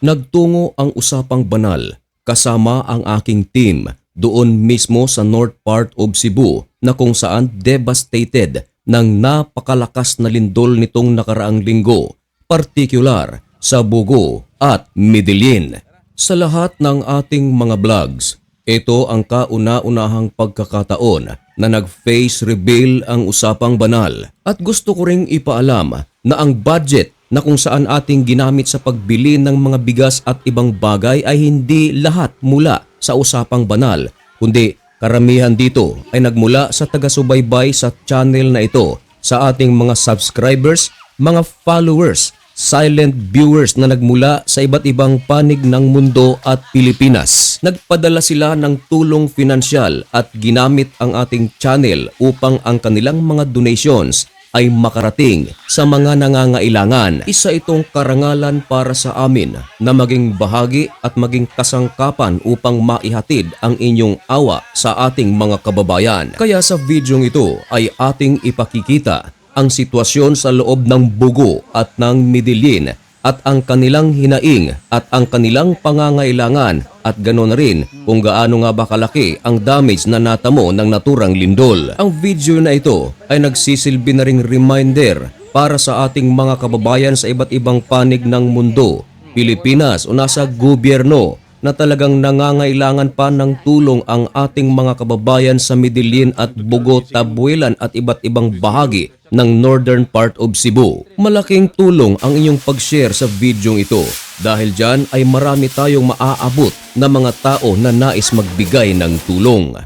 Nagtungo ang usapang banal kasama ang aking team doon mismo sa north part of Cebu na kung saan devastated ng napakalakas na lindol nitong nakaraang linggo, partikular sa Bugo at Medellin. Sa lahat ng ating mga vlogs, ito ang kauna-unahang pagkakataon na nag-face reveal ang usapang banal at gusto ko ring ipaalam na ang budget na kung saan ating ginamit sa pagbili ng mga bigas at ibang bagay ay hindi lahat mula sa usapang banal, kundi karamihan dito ay nagmula sa taga-subaybay sa channel na ito, sa ating mga subscribers, mga followers, silent viewers na nagmula sa iba't ibang panig ng mundo at Pilipinas. Nagpadala sila ng tulong pinansyal at ginamit ang ating channel upang ang kanilang mga donations ay makarating sa mga nangangailangan. Isa itong karangalan para sa amin na maging bahagi at maging kasangkapan upang maihatid ang inyong awa sa ating mga kababayan. Kaya sa videong ito ay ating ipakikita ang sitwasyon sa loob ng Bugo at ng Medellin at ang kanilang hinaing at ang kanilang pangangailangan at ganoon rin kung gaano nga ba kalaki ang damage na natamo ng naturang lindol. Ang video na ito ay nagsisilbi na ring reminder para sa ating mga kababayan sa iba't ibang panig ng mundo, Pilipinas o nasa gobyerno na talagang nangangailangan pa ng tulong ang ating mga kababayan sa Medellin at Bugo, Tabuelan at iba't ibang bahagi ng northern part of Cebu. Malaking tulong ang inyong pag-share sa videong ito dahil dyan ay marami tayong maaabot na mga tao na nais magbigay ng tulong.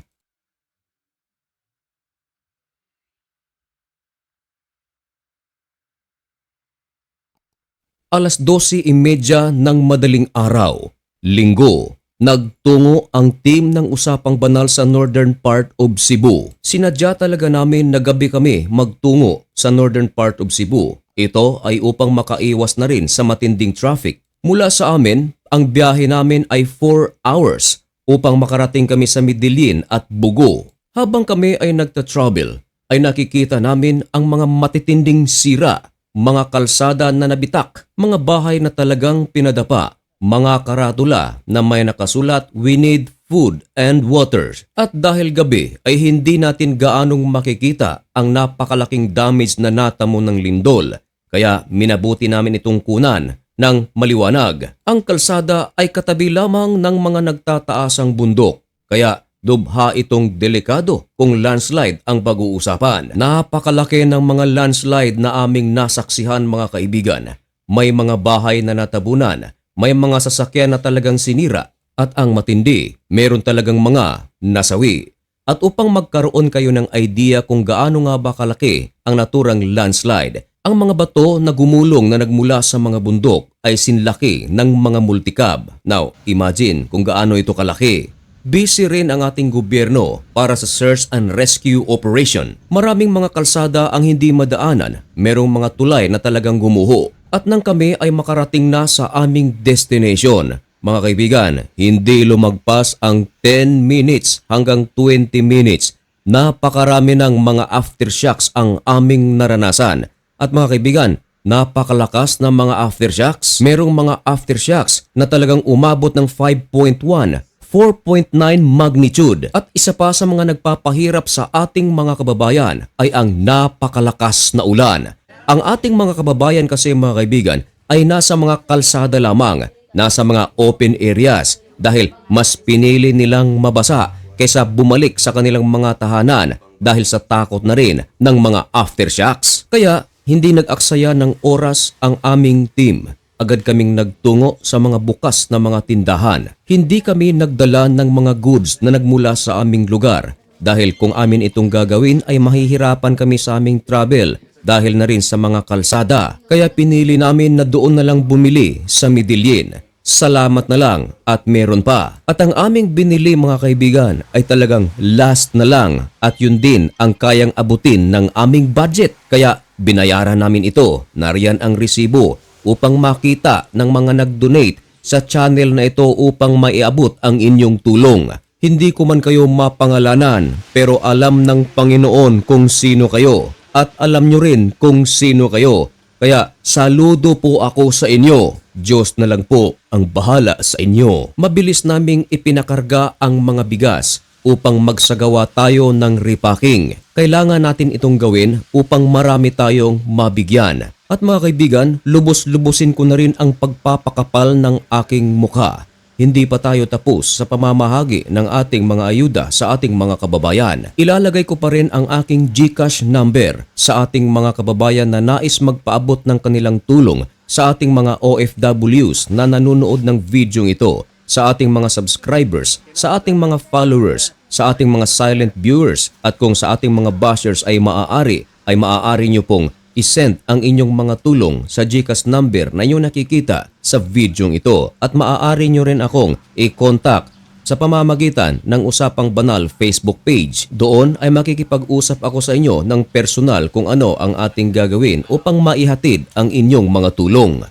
Alas 12:30 ng madaling araw, Linggo, nagtungo ang team ng usapang banal sa northern part of Cebu. Sinadya talaga namin na gabi kami magtungo sa northern part of Cebu. Ito ay upang makaiwas na rin sa matinding traffic. Mula sa amin, ang biyahe namin ay 4 hours upang makarating kami sa Medellin at Bugo. Habang kami ay nagta-travel, ay nakikita namin ang mga matitinding sira, mga kalsada na nabitak, mga bahay na talagang pinadapa, mga karatula na may nakasulat, "We need food and water." At dahil gabi ay hindi natin gaanong makikita ang napakalaking damage na natamo ng lindol, kaya minabuti namin itong kunan ng maliwanag. Ang kalsada ay katabi lamang ng mga nagtataasang bundok, kaya dubha itong delikado kung landslide ang pag-uusapan. Napakalaki ng mga landslide na aming nasaksihan mga kaibigan. May mga bahay na natabunan, may mga sasakyan na talagang sinira at ang matindi, meron talagang mga nasawi. At upang magkaroon kayo ng idea kung gaano nga ba kalaki ang naturang landslide, ang mga bato na gumulong na nagmula sa mga bundok ay sinlaki ng mga multicab. Now, imagine kung gaano ito kalaki. Busy rin ang ating gobyerno para sa search and rescue operation. Maraming mga kalsada ang hindi madaanan, merong mga tulay na talagang gumuho. At nang kami ay makarating na sa aming destination, mga kaibigan, hindi lumagpas ang 10 minutes hanggang 20 minutes. Napakarami ng mga aftershocks ang aming naranasan. At mga kaibigan, napakalakas ng mga aftershocks. Merong mga aftershocks na talagang umabot ng 5.1, 4.9 magnitude. At isa pa sa mga nagpapahirap sa ating mga kababayan ay ang napakalakas na ulan. Ang ating mga kababayan kasi mga kaibigan ay nasa mga kalsada lamang, nasa mga open areas dahil mas pinili nilang mabasa kaysa bumalik sa kanilang mga tahanan dahil sa takot na rin ng mga aftershocks. Kaya hindi nag-aksaya ng oras ang aming team. Agad kaming nagtungo sa mga bukas na mga tindahan. Hindi kami nagdala ng mga goods na nagmula sa aming lugar dahil kung amin itong gagawin ay mahihirapan kami sa aming travel dahil na rin sa mga kalsada. Kaya pinili namin na doon na lang bumili sa Medellin. Salamat na lang at meron pa. At ang aming binili mga kaibigan ay talagang last na lang at yun din ang kayang abutin ng aming budget. Kaya binayaran namin ito. Nariyan ang resibo upang makita ng mga nag-donate sa channel na ito upang maiabot ang inyong tulong. Hindi ko man kayo mapangalanan pero alam ng Panginoon kung sino kayo. At alam nyo rin kung sino kayo Kaya saludo po ako sa inyo. Diyos na lang po ang bahala sa inyo. Mabilis naming ipinakarga ang mga bigas upang magsagawa tayo ng repacking. Kailangan natin itong gawin upang marami tayong mabigyan. At mga kaibigan, lubos-lubusin ko na rin ang pagpapakapal ng aking mukha. Hindi pa tayo tapos sa pamamahagi ng ating mga ayuda sa ating mga kababayan. Ilalagay ko pa rin ang aking GCash number sa ating mga kababayan na nais magpaabot ng kanilang tulong sa ating mga OFWs na nanonood ng video ito, sa ating mga subscribers, sa ating mga followers, sa ating mga silent viewers, at kung sa ating mga bashers ay maaari nyo pong isend ang inyong mga tulong sa GCash number na inyong nakikita sa video ito, at maaari nyo rin akong i-contact sa pamamagitan ng Usapang Banal Facebook page. Doon ay makikipag-usap ako sa inyo ng personal kung ano ang ating gagawin upang maihatid ang inyong mga tulong.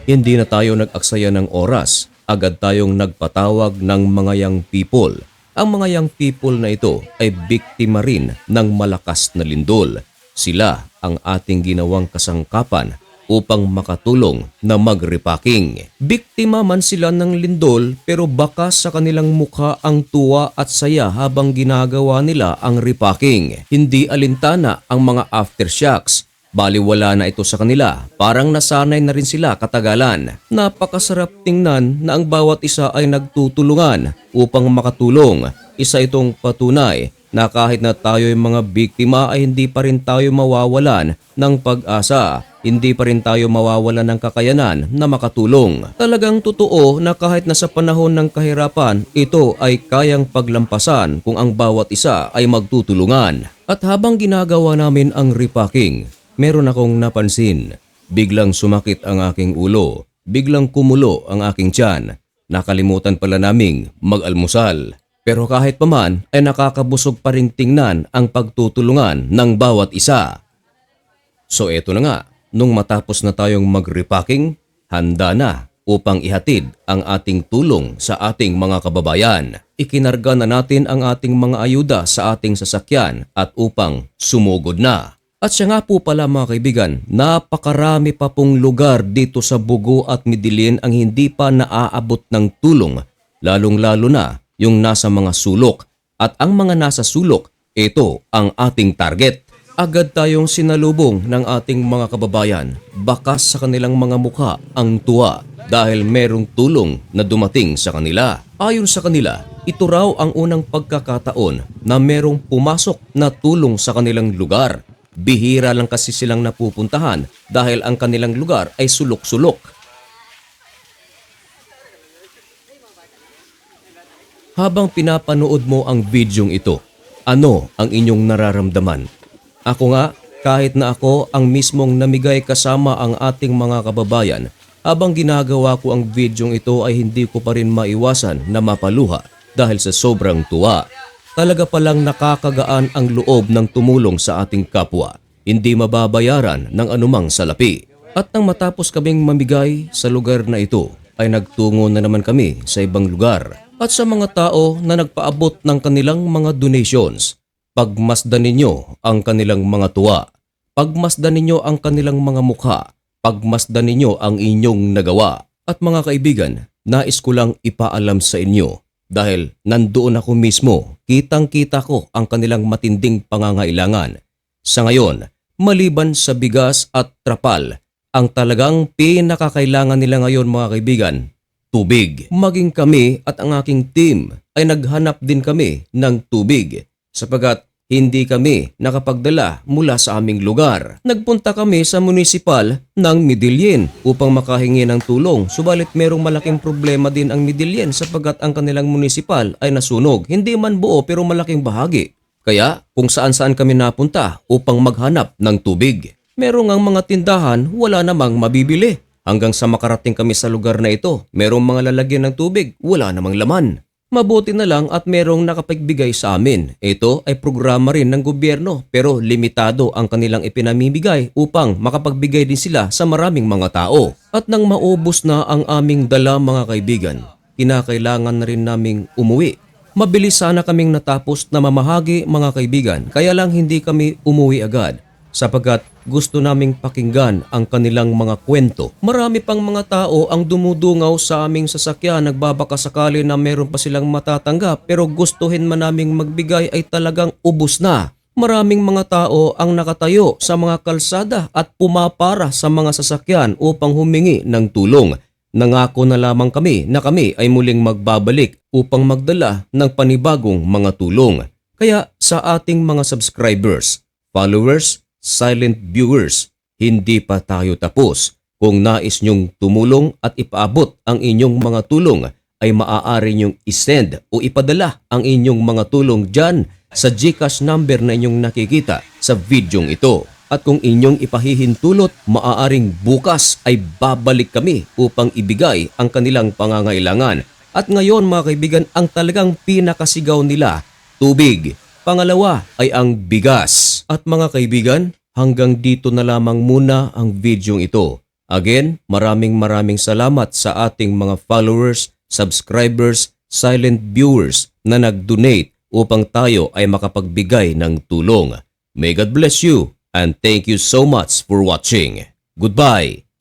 Hindi na tayo nag-aksaya ng oras, agad tayong nagpatawag ng mga young people. Ang mga young people na ito ay biktima rin ng malakas na lindol. Sila ang ating ginawang kasangkapan upang makatulong na mag-repacking. Biktima man sila ng lindol pero baka sa kanilang mukha ang tuwa at saya habang ginagawa nila ang repacking. Hindi alintana ang mga aftershocks. Baliwala na ito sa kanila, parang nasanay na rin sila katagalan. Napakasarap tingnan na ang bawat isa ay nagtutulungan upang makatulong. Isa itong patunay na kahit na tayo ay mga biktima ay hindi pa rin tayo mawawalan ng pag-asa. Hindi pa rin tayo mawawalan ng kakayanan na makatulong. Talagang totoo na kahit na sa panahon ng kahirapan, ito ay kayang paglampasan kung ang bawat isa ay magtutulungan. At habang ginagawa namin ang repacking, meron akong napansin. Biglang sumakit ang aking ulo. Biglang kumulo ang aking tiyan. Nakalimutan pala naming mag-almusal. Pero kahit paman ay nakakabusog pa ring tingnan ang pagtutulungan ng bawat isa. So eto na nga, nung matapos na tayong mag-repacking, handa na upang ihatid ang ating tulong sa ating mga kababayan. Ikinarga na natin ang ating mga ayuda sa ating sasakyan at upang sumugod na. At siya nga po pala mga kaibigan, napakarami pa pong lugar dito sa Bugo at Midilin ang hindi pa naaabot ng tulong, lalong-lalo na yung nasa mga sulok. At ang mga nasa sulok, ito ang ating target. Agad tayong sinalubong ng ating mga kababayan. Bakas sa kanilang mga mukha ang tuwa dahil merong tulong na dumating sa kanila. Ayon sa kanila, ito raw ang unang pagkakataon na merong pumasok na tulong sa kanilang lugar. Bihira lang kasi silang napupuntahan dahil ang kanilang lugar ay sulok-sulok. Habang pinapanood mo ang bidyong ito, ano ang inyong nararamdaman? Ako nga, kahit na ako ang mismong namigay kasama ang ating mga kababayan, habang ginagawa ko ang bidyong ito ay hindi ko pa rin maiwasan na mapaluha dahil sa sobrang tuwa. Talaga palang nakakagaan ang loob ng tumulong sa ating kapwa. Hindi mababayaran ng anumang salapi. At nang matapos kaming mamigay sa lugar na ito, ay nagtungo na naman kami sa ibang lugar. At sa mga tao na nagpaabot ng kanilang mga donations, pagmasdan ninyo ang kanilang mga tuwa. Pagmasdan ninyo ang kanilang mga mukha. Pagmasdan ninyo ang inyong nagawa. At mga kaibigan, nais ko lang ipaalam sa inyo. Dahil nandoon ako mismo, kitang-kita ko ang kanilang matinding pangangailangan. Sa ngayon, maliban sa bigas at trapal, ang talagang pinakakailangan nila ngayon mga kaibigan, tubig. Maging kami at ang aking team ay naghanap din kami ng tubig sapagat hindi kami nakapagdala mula sa aming lugar. Nagpunta kami sa munisipal ng Midilin upang makahingi ng tulong. Subalit merong malaking problema din ang Midilin sapagat ang kanilang munisipal ay nasunog. Hindi man buo pero malaking bahagi. Kaya kung saan-saan kami napunta upang maghanap ng tubig. Merong ang mga tindahan wala namang mabibili. Hanggang sa makarating kami sa lugar na ito, merong mga lalagyan ng tubig, wala namang laman. Mabuti na lang at merong nakapagbigay sa amin. Ito ay programa rin ng gobyerno pero limitado ang kanilang ipinamimigay upang makapagbigay din sila sa maraming mga tao. At nang maubos na ang aming dala mga kaibigan, kinakailangan na rin naming umuwi. Mabilis sana kaming natapos na mamahagi mga kaibigan, kaya lang hindi kami umuwi agad sapagkat gusto naming pakinggan ang kanilang mga kwento. Marami pang mga tao ang dumudungaw sa aming sasakyan, nagbabaka sakali na meron pa silang matatanggap pero gustuhin man naming magbigay ay talagang ubos na. Maraming mga tao ang nakatayo sa mga kalsada at pumapara sa mga sasakyan upang humingi ng tulong. Nangako na lamang kami na kami ay muling magbabalik upang magdala ng panibagong mga tulong. Kaya sa ating mga subscribers, followers, silent viewers, hindi pa tayo tapos. Kung nais nyong tumulong at ipaabot ang inyong mga tulong, ay maaari nyong isend o ipadala ang inyong mga tulong dyan sa GCash number na inyong nakikita sa videong ito. At kung inyong ipahihintulot, maaaring bukas ay babalik kami upang ibigay ang kanilang pangangailangan. At ngayon mga kaibigan, ang talagang pinakasigaw nila, tubig. Pangalawa ay ang bigas. At mga kaibigan, hanggang dito na lamang muna ang videong ito. Again, maraming salamat sa ating mga followers, subscribers, silent viewers na nag-donate upang tayo ay makapagbigay ng tulong. May God bless you and thank you so much for watching. Goodbye!